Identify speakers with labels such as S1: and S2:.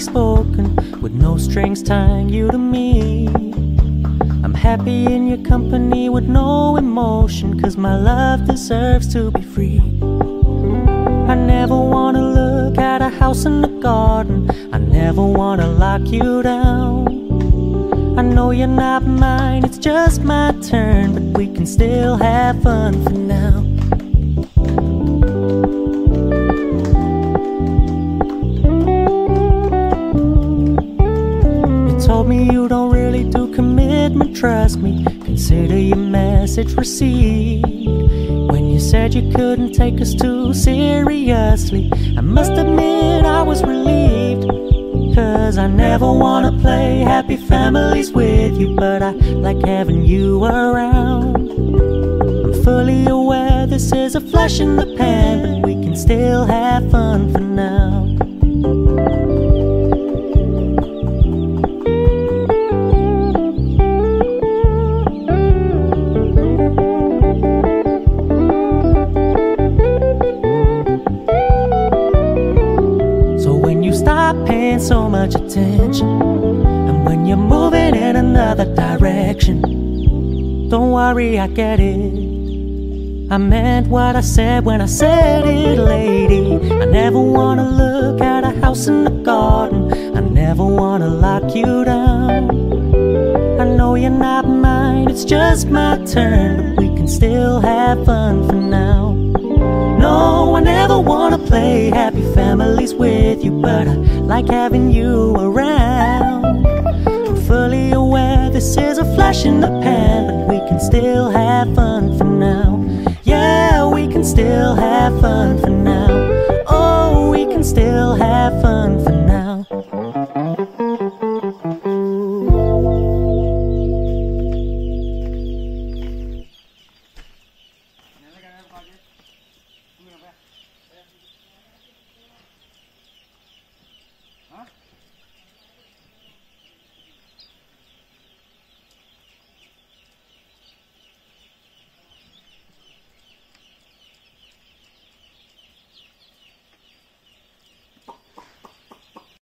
S1: spoken, with no strings tying you to me. I'm happy in your company with no emotion, 'cause my love deserves to be free. I never wanna look at a house in the garden, I never wanna lock you down. I know you're not mine, it's just my turn, but we can still have fun for now. You told me you don't really do commitment, trust me, consider your message received. When you said you couldn't take us too seriously, I must admit I was relieved. 'Cause I never wanna play happy families with you, but I like having you around. I'm fully aware this is a flash in the pan, but we can still have fun for now. So much attention, and when you're moving in another direction, don't worry, I get it. I meant what I said when I said it, lady. I never wanna look at a house in the garden, I never wanna lock you down. I know you're not mine, it's just my turn, but we can still have fun for now. No, I never wanna play happy families with you, but I like having you around. I'm fully aware this is a flash in the pan, but we can still have fun for now. Yeah, we can still have fun for now. Oh, we can still have fun for now.
S2: Huh?